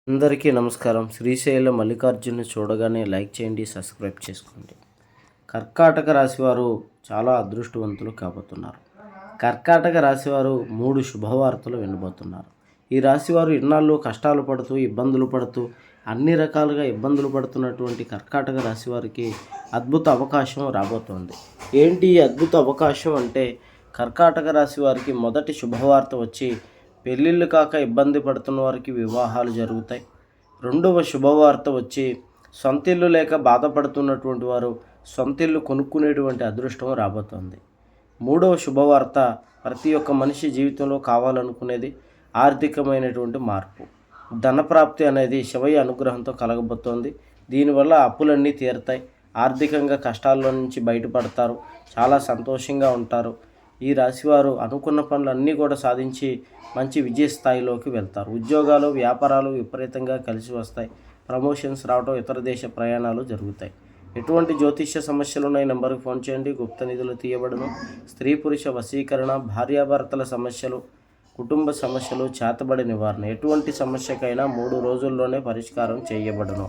అందరికీ నమస్కారం. శ్రీశైలం మల్లికార్జున్ని చూడగానే లైక్ చేయండి, సబ్స్క్రైబ్ చేసుకోండి. కర్కాటక రాశివారు చాలా అదృష్టవంతులు కాబోతున్నారు. కర్కాటక రాశివారు 3 శుభవార్తలు వినబోతున్నారు. ఈ రాశివారు ఇన్నాళ్ళు కష్టాలు పడుతూ, ఇబ్బందులు పడుతూ, అన్ని రకాలుగా ఇబ్బందులు పడుతున్నటువంటి కర్కాటక రాశివారికి అద్భుత అవకాశం రాబోతోంది. ఏంటి ఈ అద్భుత అవకాశం అంటే, కర్కాటక రాశి వారికి మొదటి శుభవార్త వచ్చి పెళ్ళిళ్ళు కాక ఇబ్బంది పడుతున్న వారికి వివాహాలు జరుగుతాయి. రెండవ శుభవార్త వచ్చి సొంతిల్లు లేక బాధపడుతున్నటువంటి వారు సొంతిల్లు కొనుక్కునేటువంటి అదృష్టం రాబోతోంది. మూడవ శుభవార్త ప్రతి ఒక్క మనిషి జీవితంలో కావాలనుకునేది ఆర్థికమైనటువంటి మార్పు. ధనప్రాప్తి అనేది శివయ్య అనుగ్రహంతో కలగబోతోంది. దీనివల్ల అప్పులన్నీ తీరుతాయి. ఆర్థికంగా కష్టాల్లో నుంచి బయటపడతారు. చాలా సంతోషంగా ఉంటారు. ఈ రాశివారు అనుకున్న పనులన్నీ కూడా సాధించి మంచి విజయ స్థాయిలోకి వెళ్తారు. ఉద్యోగాలు, వ్యాపారాలు విపరీతంగా కలిసి వస్తాయి. ప్రమోషన్స్ రావడం, ఇతర దేశ ప్రయాణాలు జరుగుతాయి. ఎటువంటి జ్యోతిష్య సమస్యలు ఉన్నాయి నెంబర్కి ఫోన్ చేయండి. గుప్త నిధులు తీయబడును. స్త్రీ పురుష వశీకరణ, భార్యాభర్తల సమస్యలు, కుటుంబ సమస్యలు, చేతబడి నివారణ, ఎటువంటి సమస్యకైనా 3 రోజుల్లోనే పరిష్కారం చేయబడును.